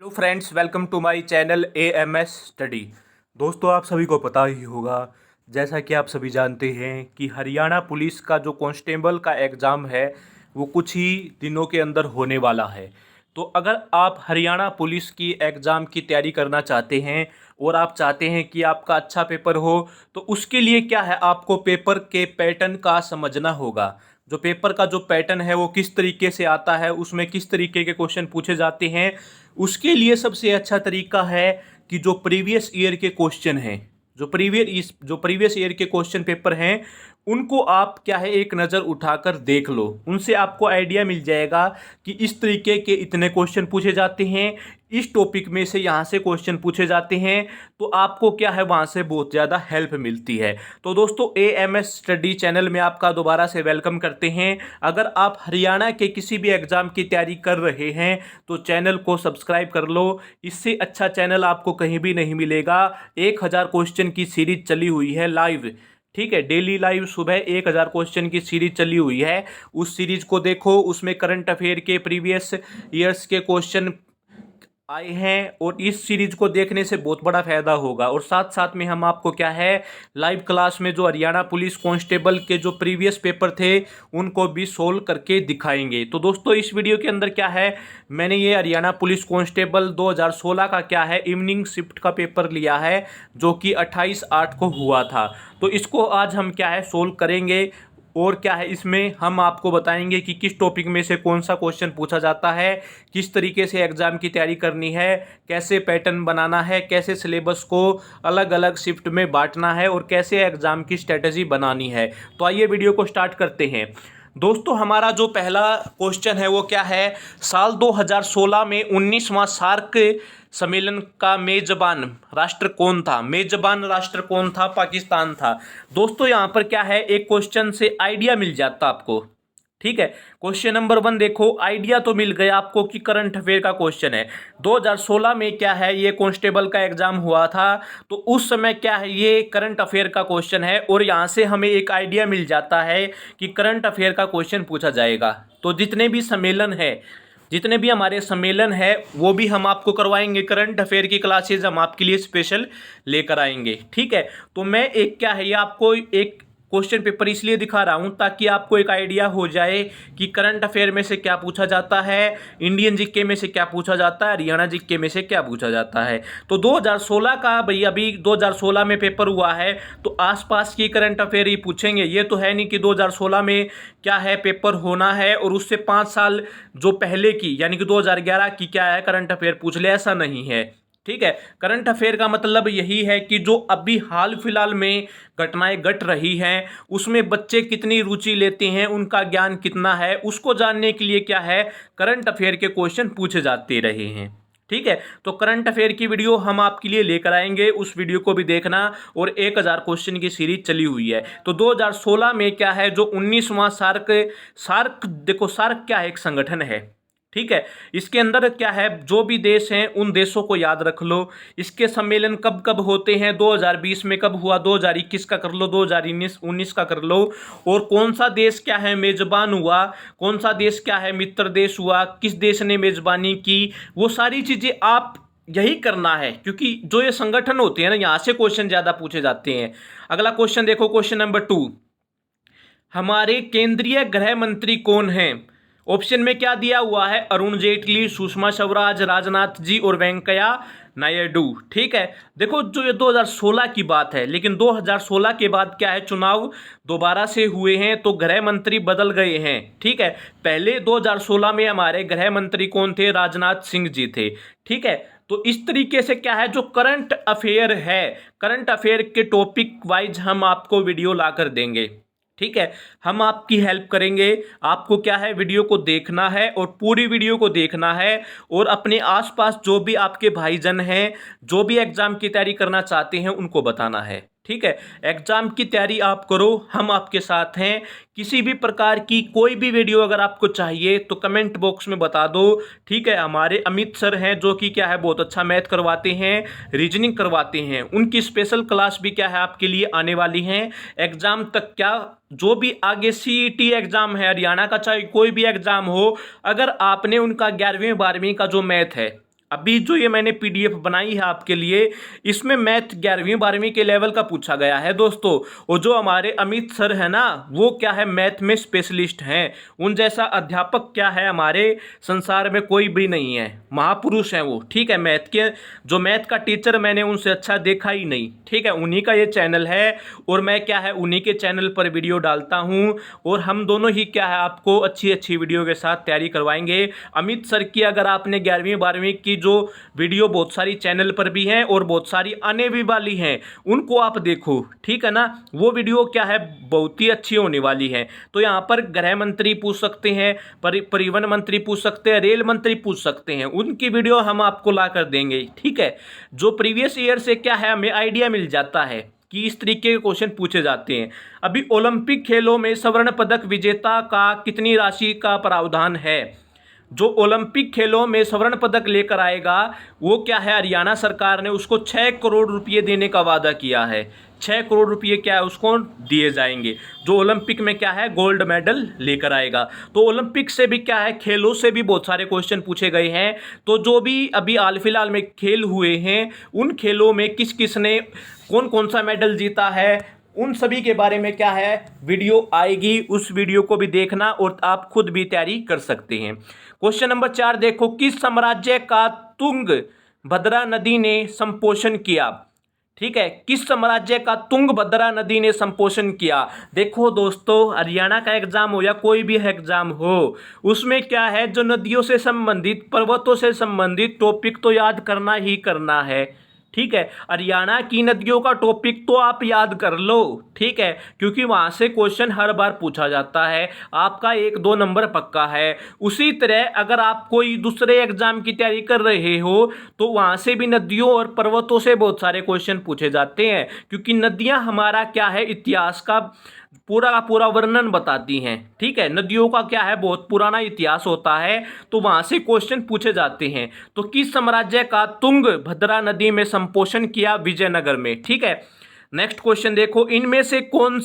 Hello friends, welcome to my channel AMS study. दोस्तों, आप सभी को पता ही होगा, जैसा कि आप सभी जानते हैं कि हरियाणा पुलिस का जो कांस्टेबल का एग्ज़ाम है वो कुछ ही दिनों के अंदर होने वाला है। तो अगर आप हरियाणा पुलिस की एग्ज़ाम की तैयारी करना चाहते हैं और आप चाहते हैं कि आपका अच्छा पेपर हो, तो उसके लिए क्या है, आपको पेपर के पैटर्न का समझना होगा। जो पेपर का जो पैटर्न है वो किस तरीके से आता है, उसमें किस तरीके के क्वेश्चन पूछे जाते हैं, उसके लिए सबसे अच्छा तरीका है कि जो प्रीवियस ईयर के क्वेश्चन हैं, जो प्रीवियस ईयर के क्वेश्चन पेपर हैं, उनको आप क्या है एक नज़र उठाकर देख लो। उनसे आपको आइडिया मिल जाएगा कि इस तरीके के इतने क्वेश्चन पूछे जाते हैं, इस टॉपिक में से यहाँ से क्वेश्चन पूछे जाते हैं, तो आपको क्या है वहाँ से बहुत ज़्यादा हेल्प मिलती है। तो दोस्तों, AMS स्टडी चैनल में आपका दोबारा से वेलकम करते हैं। अगर आप हरियाणा के किसी भी एग्ज़ाम की तैयारी कर रहे हैं तो चैनल को सब्सक्राइब कर लो। इससे अच्छा चैनल आपको कहीं भी नहीं मिलेगा। 1000 क्वेश्चन की सीरीज चली हुई है लाइव, ठीक है, डेली लाइव सुबह 1000 क्वेश्चन की सीरीज चली हुई है। उस सीरीज को देखो, उसमें करंट अफेयर के प्रीवियस ईयर्स के क्वेश्चन आए हैं और इस सीरीज को देखने से बहुत बड़ा फायदा होगा। और साथ साथ में हम आपको क्या है लाइव क्लास में जो हरियाणा पुलिस कांस्टेबल के जो प्रीवियस पेपर थे उनको भी सोल्व करके दिखाएंगे। तो दोस्तों, इस वीडियो के अंदर क्या है, मैंने ये हरियाणा पुलिस कांस्टेबल 2016 का क्या है इवनिंग शिफ्ट का पेपर लिया है, जो कि 28/8 को हुआ था। तो इसको आज हम क्या है सोल्व करेंगे और क्या है इसमें हम आपको बताएंगे कि किस टॉपिक में से कौन सा क्वेश्चन पूछा जाता है, किस तरीके से एग्ज़ाम की तैयारी करनी है, कैसे पैटर्न बनाना है, कैसे सिलेबस को अलग अलग शिफ्ट में बांटना है और कैसे एग्ज़ाम की स्ट्रेटजी बनानी है। तो आइए वीडियो को स्टार्ट करते हैं। दोस्तों, हमारा जो पहला क्वेश्चन है वो क्या है, साल 2016 में 19वां सार्क सम्मेलन का मेजबान राष्ट्र कौन था। मेजबान राष्ट्र कौन था? पाकिस्तान था। दोस्तों, यहाँ पर क्या है एक क्वेश्चन से आइडिया मिल जाता आपको, ठीक है। क्वेश्चन नंबर 1 देखो, आइडिया तो मिल गया आपको कि करंट अफेयर का क्वेश्चन है। 2016 में क्या है ये कांस्टेबल का एग्जाम हुआ था, तो उस समय क्या है ये करंट अफेयर का क्वेश्चन है और यहाँ से हमें एक आइडिया मिल जाता है कि करंट अफेयर का क्वेश्चन पूछा जाएगा। तो जितने भी हमारे सम्मेलन है वो भी हम आपको करवाएंगे, करंट अफेयर की क्लासेज हम आपके लिए स्पेशल लेकर आएंगे, ठीक है। तो मैं एक क्या है ये आपको एक क्वेश्चन पेपर इसलिए दिखा रहा हूं ताकि आपको एक आइडिया हो जाए कि करंट अफेयर में से क्या पूछा जाता है, इंडियन जीके में से क्या पूछा जाता है, हरियाणा जीके में से क्या पूछा जाता है। तो 2016 का भाई अभी 2016 में पेपर हुआ है, तो आसपास की करंट अफेयर ही पूछेंगे। ये तो है नहीं कि 2016 में क्या है पेपर होना है और उससे 5 साल जो पहले की यानी कि 2011 की क्या है करंट अफेयर पूछ ले, ऐसा नहीं है, ठीक है। करंट अफेयर का मतलब यही है कि जो अभी हाल फिलहाल में घटनाएं घट रही हैं उसमें बच्चे कितनी रुचि लेते हैं, उनका ज्ञान कितना है, उसको जानने के लिए क्या है करंट अफेयर के क्वेश्चन पूछे जाते रहे हैं, ठीक है। तो करंट अफेयर की वीडियो हम आपके लिए लेकर आएंगे, उस वीडियो को भी देखना। और 1000 क्वेश्चन की सीरीज चली हुई है। तो 2016 में क्या है जो 19वां सार्क देखो, सार्क क्या है, एक संगठन है, ठीक है। इसके अंदर क्या है जो भी देश हैं उन देशों को याद रख लो। इसके सम्मेलन कब कब होते हैं, 2020 में कब हुआ, 2021 का कर लो, 2019 का कर लो। और कौन सा देश क्या है मेजबान हुआ, कौन सा देश क्या है मित्र देश हुआ, किस देश ने मेजबानी की, वो सारी चीज़ें आप यही करना है, क्योंकि जो ये संगठन होते हैं ना यहाँ से क्वेश्चन ज़्यादा पूछे जाते हैं। अगला क्वेश्चन देखो, क्वेश्चन नंबर 2, हमारे केंद्रीय गृह मंत्री कौन हैं। ऑप्शन में क्या दिया हुआ है, अरुण जेटली, सुषमा स्वराज, राजनाथ जी और वेंकैया नायडू, ठीक है। देखो, जो ये 2016 की बात है, लेकिन 2016 के बाद क्या है चुनाव दोबारा से हुए हैं तो गृह मंत्री बदल गए हैं, ठीक है। पहले 2016 में हमारे गृह मंत्री कौन थे, राजनाथ सिंह जी थे, ठीक है। तो इस तरीके से क्या है जो करंट अफेयर है, करंट अफेयर के टॉपिक वाइज हम आपको वीडियो ला कर देंगे, ठीक है। हम आपकी हेल्प करेंगे। आपको क्या है वीडियो को देखना है और पूरी वीडियो को देखना है और अपने आसपास जो भी आपके भाईजन हैं जो भी एग्जाम की तैयारी करना चाहते हैं उनको बताना है, ठीक है। एग्जाम की तैयारी आप करो, हम आपके साथ हैं। किसी भी प्रकार की कोई भी वीडियो अगर आपको चाहिए तो कमेंट बॉक्स में बता दो, ठीक है। हमारे अमित सर हैं जो कि क्या है बहुत अच्छा मैथ करवाते हैं, रीजनिंग करवाते हैं, उनकी स्पेशल क्लास भी क्या है आपके लिए आने वाली हैं। एग्जाम तक क्या जो भी आगे CET एग्जाम है हरियाणा का, चाहे कोई भी एग्जाम हो, अगर आपने उनका 11वीं 12वीं का जो मैथ है अभी जो ये मैंने पीडीएफ बनाई है आपके लिए, इसमें मैथ 11वीं 12वीं के लेवल का पूछा गया है दोस्तों। और जो हमारे अमित सर है ना, वो क्या है मैथ में स्पेशलिस्ट हैं। उन जैसा अध्यापक क्या है हमारे संसार में कोई भी नहीं है, महापुरुष हैं वो। ठीक है, मैथ के जो मैथ का टीचर मैंने उनसे अच्छा देखा ही नहीं। ठीक है, उन्हीं का ये चैनल है और मैं क्या है उन्हीं के चैनल पर वीडियो डालता हूँ। और हम दोनों ही क्या है आपको अच्छी अच्छी वीडियो के साथ तैयारी करवाएंगे। अमित सर की अगर आपने 11वीं 12वीं की जो वीडियो बहुत सारी चैनल पर भी हैं और बहुत सारी आने भी वाली हैं, उनको आप देखो। ठीक है ना, वो वीडियो क्या है बहुत ही अच्छी होने वाली है। तो यहाँ पर गृह मंत्री पूछ सकते हैं, परिवहन मंत्री पूछ सकते हैं, रेल मंत्री पूछ सकते हैं, उनकी वीडियो हम आपको ला कर देंगे। ठीक है, जो प्रीवियस ईयर से क्या है हमें आइडिया मिल जाता है कि इस तरीके के क्वेश्चन पूछे जाते हैं। अभी ओलंपिक खेलों में स्वर्ण पदक विजेता का कितनी राशि का प्रावधान है? जो ओलंपिक खेलों में स्वर्ण पदक लेकर आएगा वो क्या है हरियाणा सरकार ने उसको 6 करोड़ रुपये देने का वादा किया है। 6 करोड़ रुपये क्या है उसको दिए जाएंगे, जो ओलंपिक में क्या है गोल्ड मेडल लेकर आएगा। तो ओलंपिक से भी क्या है खेलों से भी बहुत सारे क्वेश्चन पूछे गए हैं। तो जो भी अभी हाल फिलहाल में खेल हुए हैं, उन खेलों में किस किस ने कौन कौन सा मेडल जीता है, उन सभी के बारे में क्या है वीडियो आएगी। उस वीडियो को भी देखना और आप खुद भी तैयारी कर सकते हैं। क्वेश्चन नंबर 4 देखो, किस साम्राज्य का तुंगभद्रा नदी ने संपोषण किया? ठीक है, किस साम्राज्य का तुंगभद्रा नदी ने संपोषण किया? देखो दोस्तों, हरियाणा का एग्जाम हो या कोई भी एग्जाम हो, उसमें क्या है जो नदियों से संबंधित पर्वतों से संबंधित टॉपिक तो याद करना ही करना है। ठीक है, हरियाणा की नदियों का टॉपिक तो आप याद कर लो। ठीक है, क्योंकि वहां से क्वेश्चन हर बार पूछा जाता है, आपका 1-2 नंबर पक्का है। उसी तरह अगर आप कोई दूसरे एग्जाम की तैयारी कर रहे हो तो वहां से भी नदियों और पर्वतों से बहुत सारे क्वेश्चन पूछे जाते हैं, क्योंकि नदियां हमारा क्या है इतिहास का पूरा का पूरा वर्णन बताती हैं। ठीक है, नदियों का क्या है बहुत पुराना इतिहास होता है, तो वहां से क्वेश्चन पूछे जाते हैं। तो किस साम्राज्य का तुंगभद्रा नदी में संपोषण किया? विजयनगर में। ठीक है, नेक्स्ट क्वेश्चन देखो, इनमें से कौन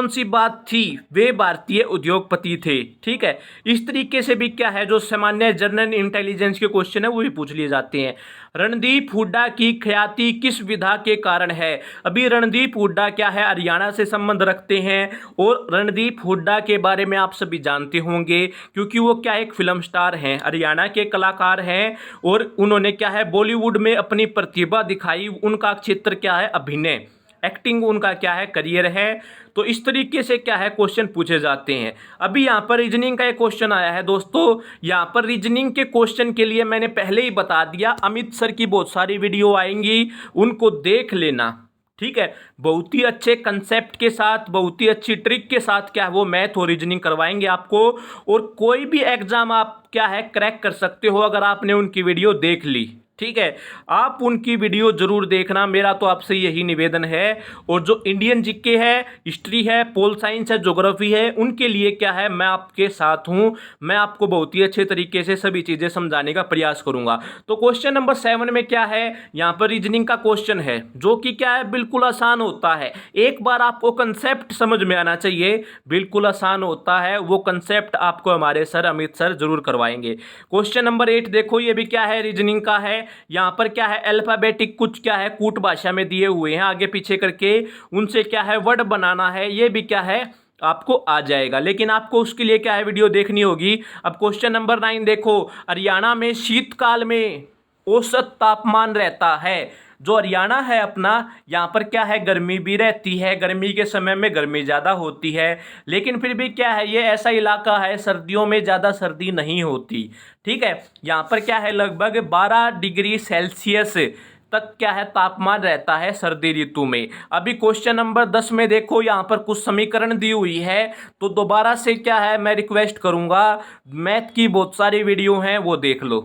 सी बात थी वे भारतीय उद्योगपति थे? ठीक है, इस तरीके से भी क्या है जो सामान्य जनरल इंटेलिजेंस के क्वेश्चन है वो भी पूछ लिए जाते हैं। रणदीप हुड्डा की ख्याति किस विधा के कारण है? अभी रणदीप हुड्डा क्या है हरियाणा से संबंध रखते हैं और रणदीप हुड्डा के बारे में आप सभी जानते होंगे, क्योंकि वो क्या एक फिल्म स्टार हैं, हरियाणा के कलाकार हैं और उन्होंने क्या है बॉलीवुड में अपनी प्रतिभा दिखाई। उनका क्षेत्र क्या है अभिनय, एक्टिंग उनका क्या है करियर है। तो इस तरीके से क्या है क्वेश्चन पूछे जाते हैं। अभी यहाँ पर रीजनिंग का एक क्वेश्चन आया है दोस्तों। यहाँ पर रीजनिंग के क्वेश्चन के लिए मैंने पहले ही बता दिया, अमित सर की बहुत सारी वीडियो आएंगी, उनको देख लेना। ठीक है, बहुत ही अच्छे कंसेप्ट के साथ, बहुत ही अच्छी ट्रिक के साथ क्या है वो मैथ और रीजनिंग करवाएंगे आपको। और कोई भी एग्जाम आप क्या है क्रैक कर सकते हो अगर आपने उनकी वीडियो देख ली। ठीक है, आप उनकी वीडियो जरूर देखना, मेरा तो आपसे यही निवेदन है। और जो इंडियन जीके है, हिस्ट्री है, पोल साइंस है, ज्योग्राफी है, उनके लिए क्या है मैं आपके साथ हूं। मैं आपको बहुत ही अच्छे तरीके से सभी चीजें समझाने का प्रयास करूंगा। तो क्वेश्चन नंबर 7 में क्या है, यहाँ पर रीजनिंग का क्वेश्चन है जो कि क्या है बिल्कुल आसान होता है। एक बार आपको कंसेप्ट समझ में आना चाहिए, बिल्कुल आसान होता है। वो कंसेप्ट आपको हमारे सर अमित सर जरूर करवाएंगे। क्वेश्चन नंबर 8 देखो, ये भी क्या है रीजनिंग का है। यहां पर क्या है अल्फाबेटिक कुछ क्या है कूट भाषा में दिए हुए हैं, आगे पीछे करके उनसे क्या है वर्ड बनाना है। ये भी क्या है आपको आ जाएगा, लेकिन आपको उसके लिए क्या है वीडियो देखनी होगी। अब क्वेश्चन नंबर 9 देखो, हरियाणा में शीतकाल में औसत तापमान रहता है। जो हरियाणा है अपना, यहाँ पर क्या है गर्मी भी रहती है, गर्मी के समय में गर्मी ज़्यादा होती है, लेकिन फिर भी क्या है ये ऐसा इलाका है सर्दियों में ज़्यादा सर्दी नहीं होती। ठीक है, यहाँ पर क्या है लगभग 12 डिग्री सेल्सियस तक क्या है तापमान रहता है सर्दी ऋतु में। अभी क्वेश्चन नंबर 10 में देखो, यहाँ पर कुछ समीकरण दी हुई है, तो दोबारा से क्या है मैं रिक्वेस्ट करूँगा, मैथ की बहुत सारी वीडियो हैं वो देख लो।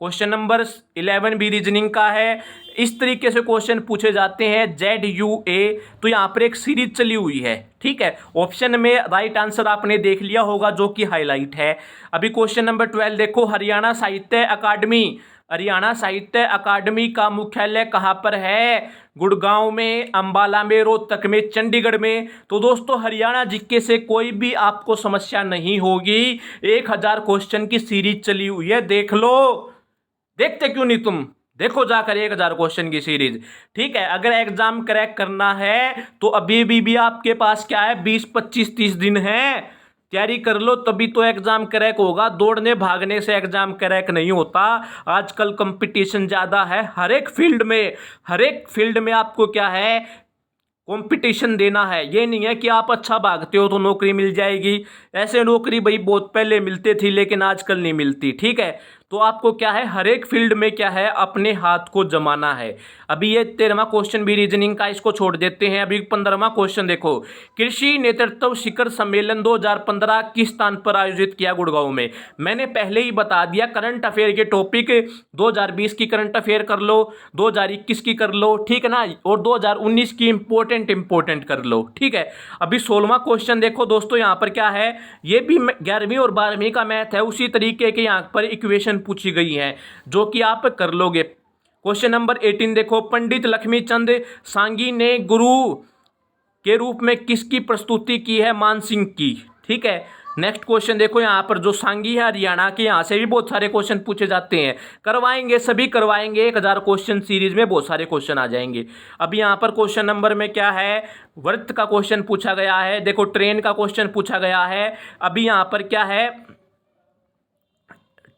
क्वेश्चन नंबर 11 भी रीजनिंग का है। इस तरीके से क्वेश्चन पूछे जाते हैं ZUA, तो यहाँ पर एक सीरीज चली हुई है। ठीक है, ऑप्शन में राइट आंसर आपने देख लिया होगा जो कि हाईलाइट है। अभी क्वेश्चन नंबर 12 देखो, हरियाणा साहित्य अकादमी हरियाणा साहित्य अकादमी का मुख्यालय कहाँ पर है? गुड़गांव में, अंबाला में, रोहतक में, चंडीगढ़ में। तो दोस्तों हरियाणा जीके से कोई भी आपको समस्या नहीं होगी। 1000 क्वेश्चन की सीरीज चली हुई है, देख लो। देखते क्यों नहीं तुम? देखो जाकर 1000 क्वेश्चन की सीरीज। ठीक है, अगर एग्जाम क्रैक करना है तो अभी भी आपके पास क्या है, 20, 25, 30 दिन है। तैयारी कर लो, तभी तो एग्जाम क्रैक होगा। दौड़ने भागने से एग्जाम क्रैक नहीं होता। आजकल कंपटीशन ज्यादा है हर एक फील्ड में आपको क्या है, कंपटीशन देना है। ये नहीं है कि आप अच्छा भागते हो तो नौकरी मिल जाएगी। ऐसे नौकरी भाई बहुत पहले मिलती थी, लेकिन आजकल नहीं मिलती। ठीक है, तो आपको क्या है, हर एक फील्ड में क्या है, अपने हाथ को जमाना है। अभी ये 13वां क्वेश्चन भी रीजनिंग का, इसको छोड़ देते हैं। अभी 15वां क्वेश्चन देखो, कृषि नेतृत्व शिखर सम्मेलन 2015 किस स्थान पर आयोजित किया? गुड़गांव में। मैंने पहले ही बता दिया, करंट अफेयर के टॉपिक 2020 की करंट अफेयर कर लो, 2021 की कर लो, ठीक है ना, और 2019 की इंपॉर्टेंट कर लो। ठीक है, अभी 16वां क्वेश्चन देखो दोस्तों, यहाँ पर क्या है, ये भी 11वीं और 12वीं का मैथ है, उसी तरीके के यहाँ पर इक्वेशन पूछी गई है जो कि आप कर लोगे। क्वेश्चन नंबर 18 देखो, पंडित लक्ष्मीचंद सांगी ने गुरु के रूप में किसकी प्रस्तुति की है? मान सिंह की। ठीक है, नेक्स्ट क्वेश्चन देखो, यहाँ पर जो सांगी है हरियाणा के, यहाँ से भी बहुत सारे क्वेश्चन पूछे जाते हैं। करवाएंगे, सभी करवाएंगे। 1000 क्वेश्चन सीरीज में बहुत सारे क्वेश्चन आ जाएंगे। अभी यहाँ पर क्वेश्चन नंबर में क्या है, व्रत का क्वेश्चन पूछा गया है। देखो, ट्रेन का क्वेश्चन पूछा गया है। अभी यहाँ पर क्या है,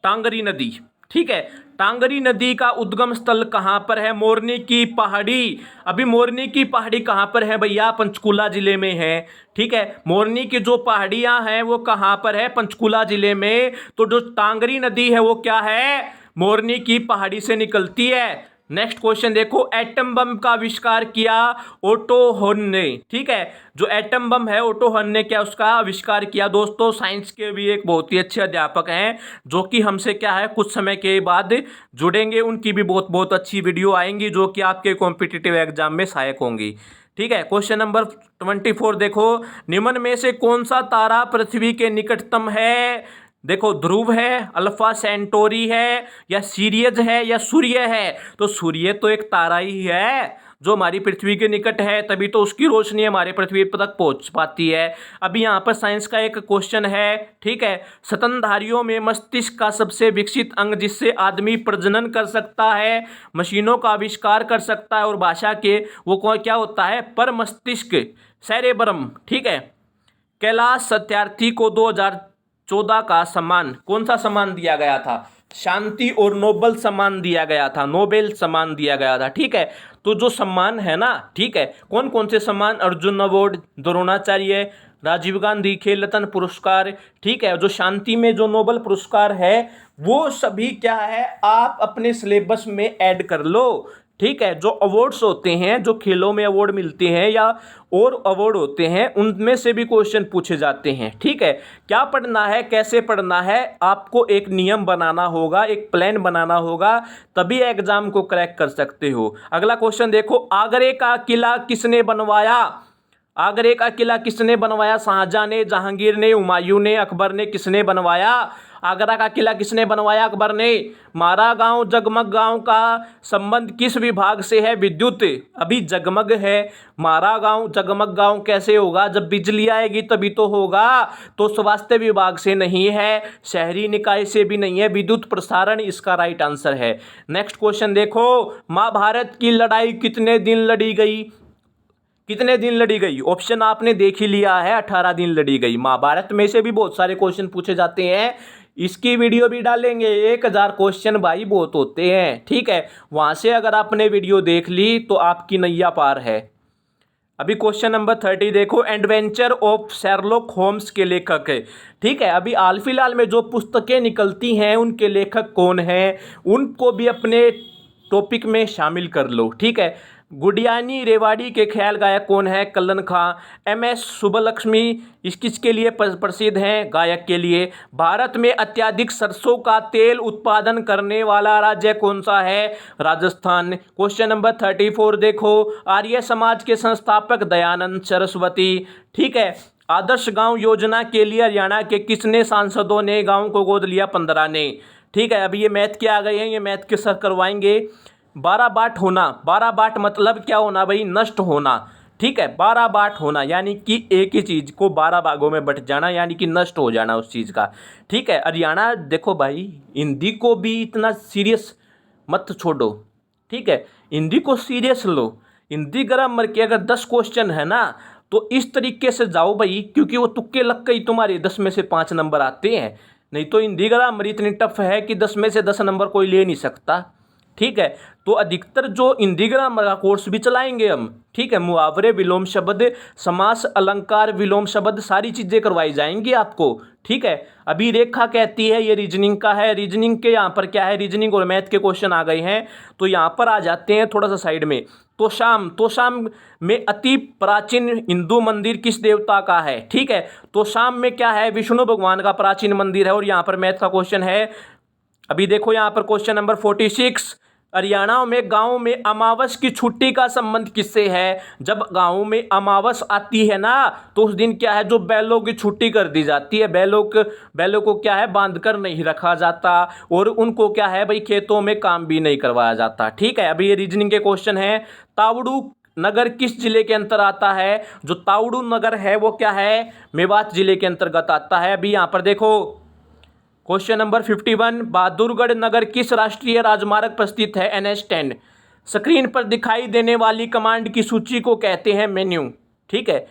टांगरी नदी। ठीक है, टांगरी नदी का उद्गम स्थल कहां पर है? मोरनी की पहाड़ी। अभी मोरनी की पहाड़ी कहां पर है भैया? पंचकुला जिले में है। ठीक है, मोरनी की जो पहाड़ियां हैं वो कहां पर है? पंचकुला जिले में। तो जो टांगरी नदी है वो क्या है? मोरनी की पहाड़ी से निकलती है। नेक्स्ट क्वेश्चन देखो, एटम बम का आविष्कार किया ओटो हॉर्न ने। ठीक है, जो एटम बम है ओटो हॉर्न ने क्या उसका आविष्कार किया? दोस्तों साइंस के भी एक बहुत ही अच्छे अध्यापक हैं जो कि हमसे क्या है कुछ समय के बाद जुड़ेंगे। उनकी भी बहुत बहुत अच्छी वीडियो आएंगी जो कि आपके कॉम्पिटिटिव एग्जाम में सहायक होंगी। ठीक है, क्वेश्चन नंबर 24 देखो, निम्न में से कौन सा तारा पृथ्वी के निकटतम है? देखो, ध्रुव है, अल्फा सेंटोरी है, या सीरियस है, या सूर्य है। तो सूर्य तो एक तारा ही है जो हमारी पृथ्वी के निकट है, तभी तो उसकी रोशनी हमारे पृथ्वी तक पहुंच पाती है। अभी यहाँ पर साइंस का एक क्वेश्चन है। ठीक है, स्तनधारियों में मस्तिष्क का सबसे विकसित अंग जिससे आदमी प्रजनन कर सकता है, मशीनों का आविष्कार कर सकता है और भाषा के, वो क्या होता है? पर मस्तिष्क, सेरेब्रम। ठीक है, कैलाश सत्यार्थी को 2014 का सम्मान, कौन सा सम्मान दिया गया था? शांति और नोबेल सम्मान दिया गया था, नोबेल सम्मान दिया गया था। ठीक है, तो जो सम्मान है ना, ठीक है, कौन कौन से सम्मान? अर्जुन अवार्ड, द्रोणाचार्य, राजीव गांधी खेल रत्न पुरस्कार। ठीक है, जो शांति में जो नोबेल पुरस्कार है वो सभी क्या है, आप अपने सिलेबस में ऐड कर लो। ठीक है, जो अवार्ड्स होते हैं, जो खेलों में अवार्ड मिलते हैं या और अवार्ड होते हैं, उनमें से भी क्वेश्चन पूछे जाते हैं। ठीक है, क्या पढ़ना है, कैसे पढ़ना है, आपको एक नियम बनाना होगा, एक प्लान बनाना होगा, तभी एग्जाम को क्रैक कर सकते हो। अगला क्वेश्चन देखो, आगरे का किला किसने बनवाया? आगरे का किला किसने बनवाया? शाहजहां ने, जहांगीर ने, हुमायूं ने, अकबर ने। किसने बनवाया? आगरा का किला किसने बनवाया? अकबर ने। मारा गांव जगमग गांव का संबंध किस विभाग से है? विद्युत। अभी जगमग है, मारा गांव जगमग गांव कैसे होगा? जब बिजली आएगी तभी तो होगा। तो स्वास्थ्य विभाग से नहीं है, शहरी निकाय से भी नहीं है, विद्युत प्रसारण इसका राइट आंसर है। नेक्स्ट क्वेश्चन देखो, महाभारत की लड़ाई कितने दिन लड़ी गई? कितने दिन लड़ी गई? ऑप्शन आपने देख ही लिया है, 18 दिन लड़ी गई। महाभारत में से भी बहुत सारे क्वेश्चन पूछे जाते हैं, इसकी वीडियो भी डालेंगे। 1000 क्वेश्चन भाई बहुत होते हैं। ठीक है, वहां से अगर आपने वीडियो देख ली तो आपकी नैया पार है। अभी क्वेश्चन नंबर 30 देखो, एडवेंचर ऑफ शेरलॉक होम्स के लेखक है। ठीक है, अभी हाल फिलहाल में जो पुस्तकें निकलती हैं उनके लेखक कौन हैं, उनको भी अपने टॉपिक में शामिल कर लो। ठीक है, गुडियानी रेवाड़ी के ख्याल गायक कौन है? कल्लन खां। MS सुब्बलक्ष्मी किसके लिए प्रसिद्ध हैं? गायक के लिए। भारत में अत्यधिक सरसों का तेल उत्पादन करने वाला राज्य कौन सा है? राजस्थान। क्वेश्चन नंबर 34 देखो, आर्य समाज के संस्थापक दयानंद सरस्वती। ठीक है, आदर्श गांव योजना के लिए हरियाणा के किसने सांसदों ने गांव को गोद लिया? 15 ने। ठीक है। अभी ये मैथ के आ गए हैं, ये मैथ के सर करवाएंगे। 12 बाट होना, 12 बाट मतलब क्या होना भाई, नष्ट होना। ठीक है, 12 बाट होना यानी कि एक ही चीज को 12 भागों में बट जाना, यानी कि नष्ट हो जाना उस चीज का। ठीक है, हरियाणा देखो भाई, हिंदी को भी इतना सीरियस मत छोड़ो। ठीक है, हिंदी को सीरियस लो। हिंदी ग्रामर के अगर 10 क्वेश्चन है ना, तो इस तरीके से जाओ भाई, क्योंकि वो तुक्के लग के ही तुम्हारे 10 में से 5 नंबर आते हैं। नहीं तो हिंदी ग्रामर इतनी टफ है कि 10 में से 10 नंबर कोई ले नहीं सकता। ठीक है, तो अधिकतर जो हिंदी ग्रामर का कोर्स भी चलाएंगे हम। ठीक है, मुहावरे, विलोम शब्द, समास, अलंकार, विलोम शब्द, सारी चीजें करवाई जाएंगी आपको। ठीक है, अभी रेखा कहती है ये रीजनिंग का है। रीजनिंग के यहाँ पर क्या है, रीजनिंग और मैथ के क्वेश्चन आ गए हैं, तो यहाँ पर आ जाते हैं थोड़ा सा साइड में। तो शाम में अति प्राचीन हिंदू मंदिर किस देवता का है। ठीक है, तो शाम में क्या है, विष्णु भगवान का प्राचीन मंदिर है। और यहाँ पर मैथ का क्वेश्चन है। अभी देखो यहाँ पर क्वेश्चन नंबर 46, हरियाणा में गांव में अमावस की छुट्टी का संबंध किससे है। जब गांव में अमावस आती है ना, तो उस दिन क्या है, जो बैलों की छुट्टी कर दी जाती है। बैलों को क्या है, बांध कर नहीं रखा जाता, और उनको क्या है भाई, खेतों में काम भी नहीं करवाया जाता। ठीक है, अभी ये रीजनिंग के क्वेश्चन है। तावड़ू नगर किस जिले के अंतर आता है। जो तावड़ू नगर है वो क्या है, मेवात जिले के अंतर्गत आता है। अभी यहाँ पर देखो क्वेश्चन नंबर 51, बहादुरगढ़ नगर किस राष्ट्रीय राजमार्ग पर स्थित है। NH10। स्क्रीन पर दिखाई देने वाली कमांड की सूची को कहते हैं मेन्यू। ठीक है,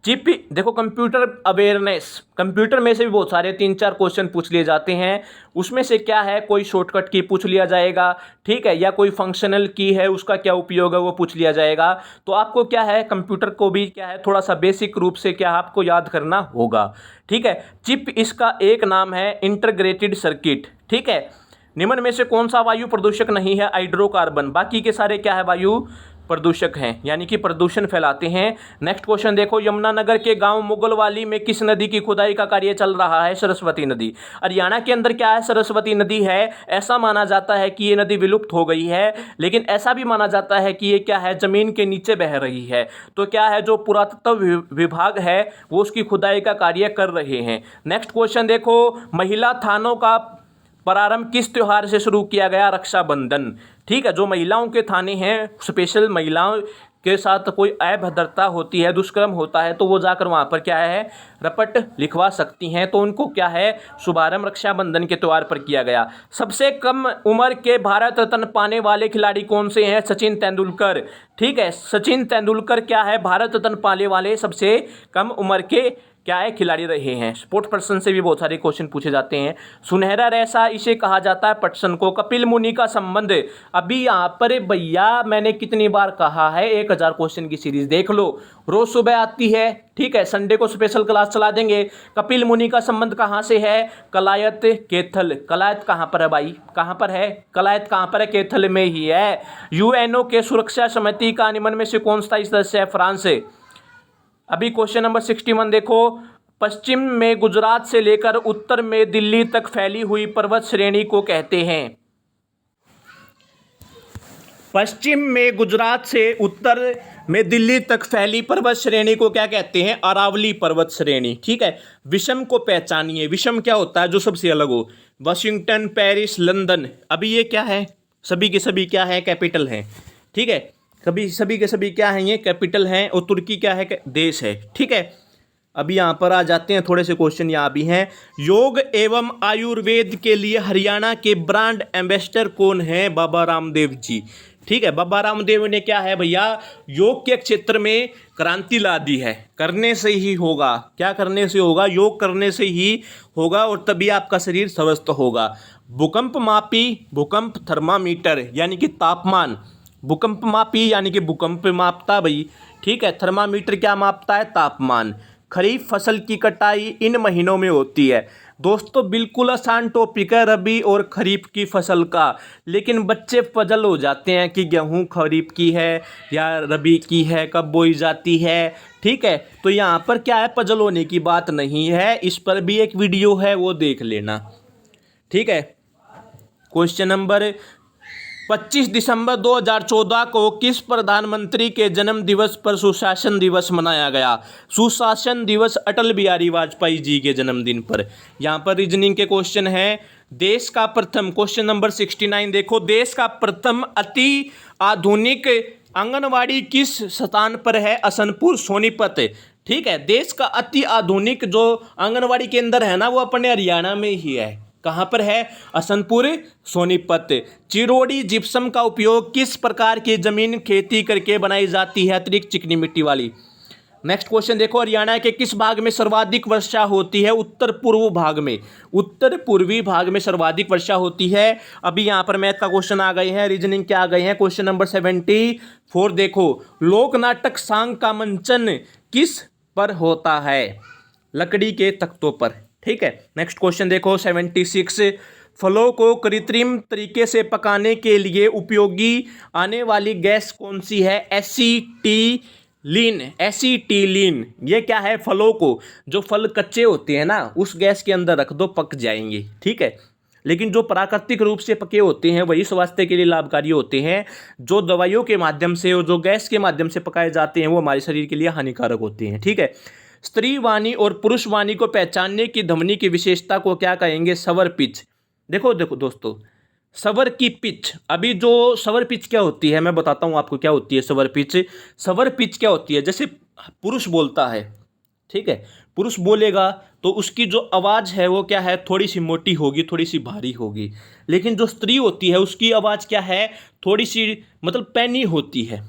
चिप देखो, कंप्यूटर अवेयरनेस, कंप्यूटर में से भी बहुत सारे 3-4 क्वेश्चन पूछ लिए जाते हैं। उसमें से क्या है, कोई शॉर्टकट की पूछ लिया जाएगा। ठीक है, या कोई फंक्शनल की है, उसका क्या उपयोग है वो पूछ लिया जाएगा। तो आपको क्या है, कंप्यूटर को भी क्या है, थोड़ा सा बेसिक रूप से क्या आपको याद करना होगा। ठीक है, चिप इसका एक नाम है इंटीग्रेटेड सर्किट। ठीक है, निम्न में से कौन सा वायु प्रदूषक नहीं है, हाइड्रोकार्बन। बाकी के सारे क्या है, वायु प्रदूषक हैं, यानी कि प्रदूषण फैलाते हैं। नेक्स्ट क्वेश्चन देखो, यमुनानगर के गांव मुगलवाली में किस नदी की खुदाई का कार्य चल रहा है। सरस्वती नदी। हरियाणा के अंदर क्या है, सरस्वती नदी है। ऐसा माना जाता है कि ये नदी विलुप्त हो गई है, लेकिन ऐसा भी माना जाता है कि ये क्या है, जमीन के नीचे बह रही है। तो क्या है, जो पुरातत्व विभाग है वो उसकी खुदाई का कार्य कर रहे हैं। नेक्स्ट क्वेश्चन देखो, महिला थानों का प्रारंभ किस त्योहार से शुरू किया गया। रक्षाबंधन। ठीक है, जो महिलाओं के थाने हैं, स्पेशल महिलाओं के साथ कोई अभद्रता होती है, दुष्कर्म होता है, तो वो जाकर वहाँ पर क्या है, रपट लिखवा सकती हैं। तो उनको क्या है, शुभारंभ रक्षाबंधन के त्यौहार पर किया गया। सबसे कम उम्र के भारत रत्न पाने वाले खिलाड़ी कौन से हैं। सचिन तेंदुलकर। ठीक है, सचिन तेंदुलकर क्या है, भारत रत्न पाने वाले सबसे कम उम्र के क्या है, खिलाड़ी रहे हैं। स्पोर्ट्स पर्सन से भी बहुत सारे क्वेश्चन पूछे जाते हैं। सुनहरा रेशा इसे कहा जाता है पटसन को। कपिल मुनि का संबंध। अभी यहाँ पर भैया मैंने कितनी बार कहा है, 1000 क्वेश्चन की सीरीज देख लो, रोज सुबह आती है। ठीक है, संडे को स्पेशल क्लास चला देंगे। कपिल मुनि का संबंध कहाँ से है, कलायत कैथल। कलायत कहाँ पर है भाई, कहाँ पर है, कलायत कहाँ पर है, कैथल में ही है। UNO के सुरक्षा समिति का निम्न में से कौन सा सदस्य है। फ्रांस। अभी क्वेश्चन नंबर 61 देखो, पश्चिम में गुजरात से लेकर उत्तर में दिल्ली तक फैली हुई पर्वत श्रेणी को कहते हैं। पश्चिम में गुजरात से उत्तर में दिल्ली तक फैली पर्वत श्रेणी को क्या कहते हैं, अरावली पर्वत श्रेणी। ठीक है, विषम को पहचानिए। विषम क्या होता है, जो सबसे अलग हो। Washington, Paris, London. अभी ये क्या है, सभी के सभी क्या है, कैपिटल है। ठीक है, सभी के सभी क्या हैं, ये कैपिटल हैं। और तुर्की क्या है, देश है। ठीक है, अभी यहाँ पर आ जाते हैं, थोड़े से क्वेश्चन यहाँ भी हैं। योग एवं आयुर्वेद के लिए हरियाणा के ब्रांड एम्बेसडर कौन है। बाबा रामदेव जी। ठीक है, बाबा रामदेव ने क्या है भैया, योग के क्षेत्र में क्रांति ला दी है। करने से ही होगा, क्या करने से होगा, योग करने से ही होगा, और तभी आपका शरीर स्वस्थ होगा। भूकंप मापी, भूकंप थर्मामीटर यानी कि तापमान, भूकंप मापी यानी कि भूकंप मापता भाई। ठीक है, थर्मामीटर क्या मापता है, तापमान। खरीफ फसल की कटाई इन महीनों में होती है। दोस्तों बिल्कुल आसान टॉपिक है रबी और खरीफ की फसल का, लेकिन बच्चे पजल हो जाते हैं कि गेहूं खरीफ की है या रबी की है, कब बोई जाती है। ठीक है, तो यहाँ पर क्या है, पजल होने की बात नहीं है। इस पर भी एक वीडियो है, वो देख लेना। ठीक है, क्वेश्चन नंबर 25 दिसंबर 2014 को किस प्रधानमंत्री के जन्म दिवस पर सुशासन दिवस मनाया गया। सुशासन दिवस अटल बिहारी वाजपेयी जी के जन्मदिन पर। यहाँ पर रीजनिंग के क्वेश्चन हैं। देश का प्रथम, क्वेश्चन नंबर 69 देखो, देश का प्रथम अति आधुनिक आंगनवाड़ी किस स्थान पर है? असनपुर, सोनीपत। ठीक है, देश का अति आधुनिक जो आंगनवाड़ी केंद्र है ना, वो अपने हरियाणा में ही है। कहाँ पर है? असनपुर, सोनीपत। चिरोड़ी जिप्सम का उपयोग किस प्रकार की जमीन खेती करके बनाई जाती है? अतिरिक्त चिकनी मिट्टी वाली। नेक्स्ट क्वेश्चन देखो, हरियाणा के किस भाग में सर्वाधिक वर्षा होती है? उत्तर पूर्व भाग में, उत्तर पूर्वी भाग में सर्वाधिक वर्षा होती है। अभी यहाँ पर मैथ का क्वेश्चन आ गए हैं, रीजनिंग के आ गए हैं। क्वेश्चन नंबर 74 देखो, लोक नाटक सांग का मंचन किस पर होता है? लकड़ी के तख्तों पर। ठीक है, नेक्स्ट क्वेश्चन देखो 76, फलों को कृत्रिम तरीके से पकाने के लिए उपयोगी आने वाली गैस कौन सी है? Acetylene, acetylene. ये क्या है? फलों को, जो फल कच्चे होते हैं ना, उस गैस के अंदर रख दो, पक जाएंगे। ठीक है, लेकिन जो प्राकृतिक रूप से पके होते हैं वही स्वास्थ्य के लिए लाभकारी होते हैं। जो दवाइयों के माध्यम से और जो गैस के माध्यम से पकाए जाते हैं वो हमारे शरीर के लिए हानिकारक होते हैं। ठीक है, स्त्री वाणी और पुरुष वाणी को पहचानने की ध्वनि की विशेषता को क्या कहेंगे? स्वर पिच। देखो देखो दोस्तों, स्वर की पिच, अभी जो स्वर पिच क्या होती है मैं बताता हूँ आपको क्या होती है स्वर पिच। स्वर पिच क्या होती है? जैसे पुरुष बोलता है, ठीक है, पुरुष बोलेगा तो उसकी जो आवाज़ है वो क्या है? थोड़ी सी मोटी होगी, थोड़ी सी भारी होगी। लेकिन जो स्त्री होती है उसकी आवाज़ क्या है? थोड़ी सी मतलब पैनी होती है।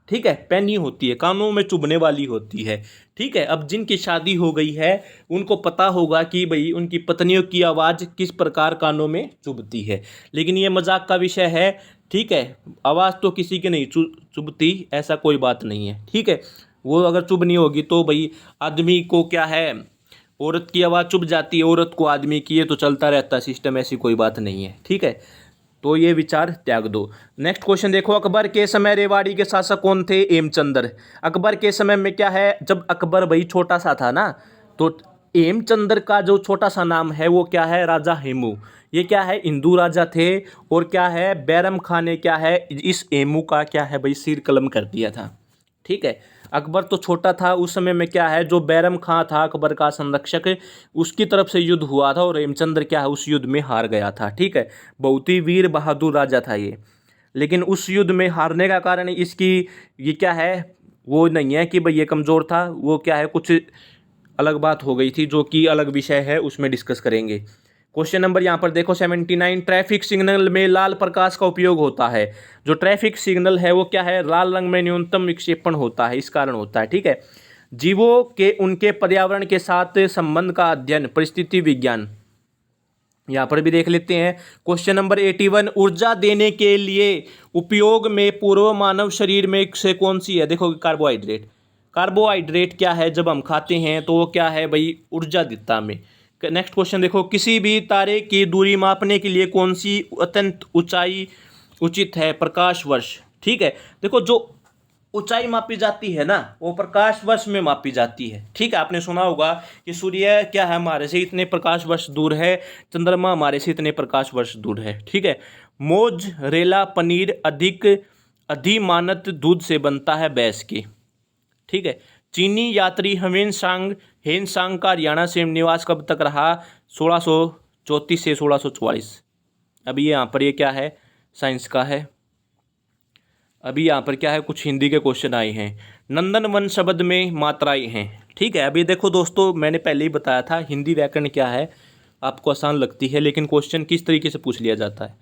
ठीक है, पैनी होती है, कानों में चुभने वाली होती है। ठीक है, अब जिनकी शादी हो गई है उनको पता होगा कि भाई उनकी पत्नियों की आवाज़ किस प्रकार कानों में चुभती है। लेकिन ये मजाक का विषय है। ठीक है, आवाज़ तो किसी की नहीं चुभती, ऐसा कोई बात नहीं है। ठीक है, वो अगर चुभनी होगी तो भाई आदमी को क्या है, औरत की आवाज़ चुभ जाती है, औरत को आदमी की, ये तो चलता रहता है सिस्टम, ऐसी कोई बात नहीं है। ठीक है, तो ये विचार त्याग दो। नेक्स्ट क्वेश्चन देखो, अकबर के समय रेवाड़ी के शासक कौन थे? हेमचंद्र। अकबर के समय में क्या है, जब अकबर भाई छोटा सा था ना, तो हेमचंद्र का जो छोटा सा नाम है वो क्या है? राजा हेमू। ये क्या है? हिंदू राजा थे। और क्या है? बैरम खान ने क्या है, इस हेमू का क्या है भाई, सिर कलम कर दिया था। ठीक है, अकबर तो छोटा था उस समय में, क्या है, जो बैरम खां था अकबर का संरक्षक, उसकी तरफ से युद्ध हुआ था और हेमचंद्र क्या है, उस युद्ध में हार गया था। ठीक है, बहुत ही वीर बहादुर राजा था ये। लेकिन उस युद्ध में हारने का कारण इसकी ये क्या है, वो नहीं है कि भाई ये कमज़ोर था, वो क्या है, कुछ अलग बात हो गई थी जो कि अलग विषय है, उसमें डिस्कस करेंगे। क्वेश्चन नंबर यहाँ पर देखो 79, ट्रैफिक सिग्नल में लाल प्रकाश का उपयोग होता है। जो ट्रैफिक सिग्नल है वो क्या है? लाल रंग में न्यूनतम विक्षेपण होता है, इस कारण होता है। ठीक है, जीवों के उनके पर्यावरण के साथ संबंध का अध्ययन, परिस्थिति विज्ञान, यहाँ पर भी देख लेते हैं। क्वेश्चन नंबर 81, ऊर्जा देने के लिए उपयोग में पूर्व मानव शरीर में से कौन सी है? देखो, कार्बोहाइड्रेट। कार्बोहाइड्रेट क्या है, जब हम खाते हैं तो वो क्या है भाई, ऊर्जा देता हमें। नेक्स्ट क्वेश्चन देखो, किसी भी तारे की दूरी मापने के लिए कौन सी अत्यंत ऊंचाई उचित है? प्रकाश वर्ष। ठीक है, देखो जो ऊंचाई मापी जाती है ना वो प्रकाश वर्ष में मापी जाती है। ठीक है, आपने सुना होगा कि सूर्य क्या है, हमारे से इतने प्रकाश वर्ष दूर है, चंद्रमा हमारे से इतने प्रकाश वर्ष दूर है। ठीक है, मोज़रेला पनीर अधिमानत दूध से बनता है, भैंस की। ठीक है, चीनी यात्री हेनसांग का हरियाणा से निवास कब तक रहा? 1634 से 1644। अभी यहाँ पर ये क्या है, साइंस का है। अभी यहाँ पर क्या है, कुछ हिंदी के क्वेश्चन आए हैं। नंदनवन शब्द में मात्राएं हैं। ठीक है, अभी देखो दोस्तों, मैंने पहले ही बताया था हिंदी व्याकरण क्या है, आपको आसान लगती है लेकिन क्वेश्चन किस तरीके से पूछ लिया जाता है।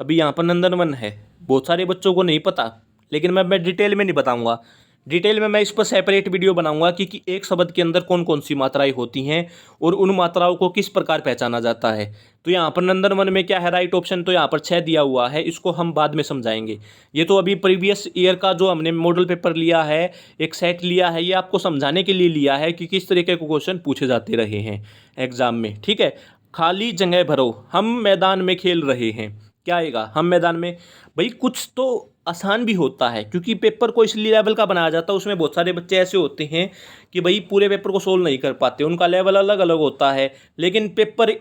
अभी यहाँ पर नंदनवन है, बहुत सारे बच्चों को नहीं पता, लेकिन मैं डिटेल में नहीं बताऊँगा। डिटेल में मैं इस पर सेपरेट वीडियो बनाऊंगा कि एक शब्द के अंदर कौन कौन सी मात्राएं होती हैं और उन मात्राओं को किस प्रकार पहचाना जाता है। तो यहाँ पर नंदनवन में क्या है, राइट ऑप्शन तो यहाँ पर 6 दिया हुआ है, इसको हम बाद में समझाएंगे। ये तो अभी प्रीवियस ईयर का जो हमने मॉडल पेपर लिया है, एक सेट लिया है, ये आपको समझाने के लिए लिया है कि किस तरीके के क्वेश्चन पूछे जाते रहे हैं एग्जाम में। ठीक है, खाली जगह भरो, हम मैदान में खेल रहे हैं, क्या आएगा? हम मैदान में। भाई कुछ तो आसान भी होता है क्योंकि पेपर को इसलिए लेवल का बनाया जाता है, उसमें बहुत सारे बच्चे ऐसे होते हैं कि भाई पूरे पेपर को सोल्व नहीं कर पाते, उनका लेवल अलग अलग होता है। लेकिन पेपर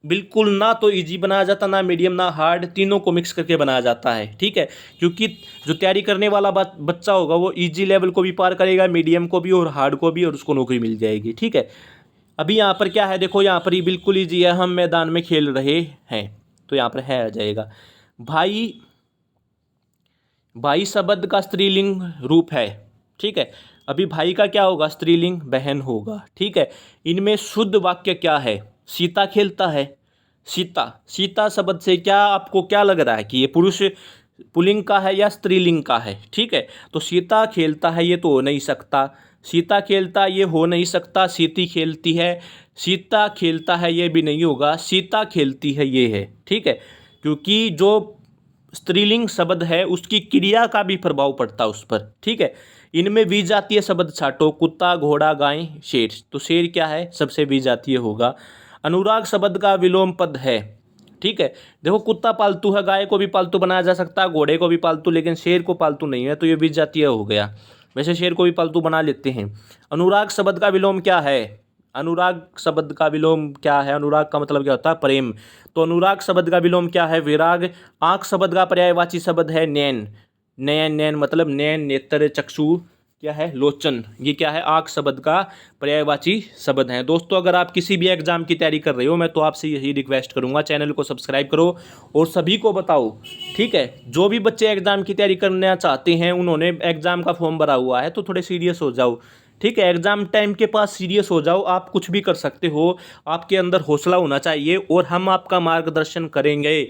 बिल्कुल ना तो इजी बनाया जाता, ना मीडियम, ना हार्ड, तीनों को मिक्स करके बनाया जाता है। ठीक है, क्योंकि जो तैयारी करने वाला बच्चा होगा वो इजी लेवल को भी पार करेगा, मीडियम को भी और हार्ड को भी, और उसको नौकरी मिल जाएगी। ठीक है, अभी यहाँ पर क्या है, देखो यहाँ पर ही बिल्कुल ईजी है, हम मैदान में खेल रहे हैं। तो यहाँ पर है आ जाएगा। भाई, भाई शब्द का स्त्रीलिंग रूप है, ठीक है। अभी भाई का क्या होगा, स्त्रीलिंग बहन होगा, ठीक है। इनमें शुद्ध वाक्य क्या है, सीता खेलता है। सीता, सीता शब्द से क्या आपको क्या लग रहा है कि ये पुरुष पुल्लिंग का है या स्त्रीलिंग का है, ठीक है। तो सीता खेलता है ये तो हो नहीं सकता, सीता खेलता ये हो नहीं सकता, सीती खेलती है, सीता खेलता है ये भी नहीं होगा, सीता खेलती है ये है, ठीक है। क्योंकि जो स्त्रीलिंग शब्द है उसकी क्रिया का भी प्रभाव पड़ता है उस पर, ठीक है। इनमें विजातीय शब्द छाटो, कुत्ता, घोड़ा, गाय, शेर। तो शेर क्या है, सबसे विजातीय होगा। अनुराग शब्द का विलोम पद है, ठीक है। देखो कुत्ता पालतू है, गाय को भी पालतू बनाया जा सकता है, घोड़े को भी पालतू, लेकिन शेर को पालतू नहीं है, तो ये विजातीय हो गया। वैसे शेर को भी पालतू बना लेते हैं। अनुराग शब्द का विलोम क्या है, अनुराग शब्द का विलोम क्या है, अनुराग का मतलब क्या होता है, प्रेम। तो अनुराग शब्द का विलोम क्या है, विराग। आँख शब्द का पर्यायवाची शब्द है नैन। नैन, नैन मतलब नैन, नेत्र, चक्षु, क्या है, लोचन। ये क्या है, आँख शब्द का पर्यायवाची शब्द है। दोस्तों अगर आप किसी भी एग्जाम की तैयारी कर रहे हो, मैं तो आपसे यही रिक्वेस्ट करूंगा, चैनल को सब्सक्राइब करो और सभी को बताओ, ठीक है। जो भी बच्चे एग्जाम की तैयारी करना चाहते हैं, उन्होंने एग्जाम का फॉर्म भरा हुआ है, तो थोड़े सीरियस हो जाओ, ठीक है। एग्जाम टाइम के पास सीरियस हो जाओ, आप कुछ भी कर सकते हो, आपके अंदर हौसला होना चाहिए और हम आपका मार्गदर्शन करेंगे,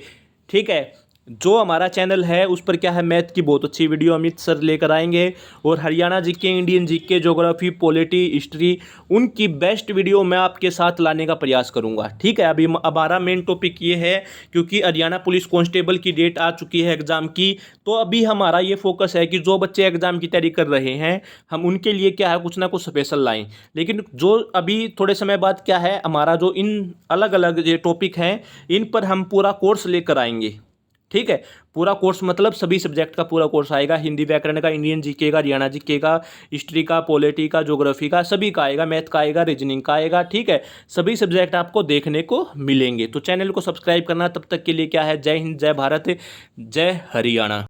ठीक है। जो हमारा चैनल है उस पर क्या है, मैथ की बहुत अच्छी वीडियो अमित सर लेकर आएंगे, और Haryana GK, Indian GK, geography, polity, history, उनकी बेस्ट वीडियो मैं आपके साथ लाने का प्रयास करूंगा, ठीक है। अभी हमारा मेन टॉपिक ये है, क्योंकि हरियाणा पुलिस कांस्टेबल की डेट आ चुकी है एग्जाम की, तो अभी हमारा ये फोकस है कि जो बच्चे एग्जाम की तैयारी कर रहे हैं, हम उनके लिए क्या है, कुछ ना कुछ स्पेशल लाएं। लेकिन जो अभी थोड़े समय बाद क्या है, हमारा जो इन अलग अलग ये टॉपिक हैं, इन पर हम पूरा कोर्स लेकर आएंगे, ठीक है। पूरा कोर्स मतलब सभी सब्जेक्ट का पूरा कोर्स आएगा, हिंदी व्याकरण का, इंडियन जीके का, हरियाणा जीके का, हिस्ट्री का, पॉलिटी का, ज्योग्राफी का, सभी का आएगा, मैथ का आएगा, रीजनिंग का आएगा, ठीक है। सभी सब्जेक्ट आपको देखने को मिलेंगे। तो चैनल को सब्सक्राइब करना, तब तक के लिए क्या है, जय हिंद, जय भारत, जय हरियाणा।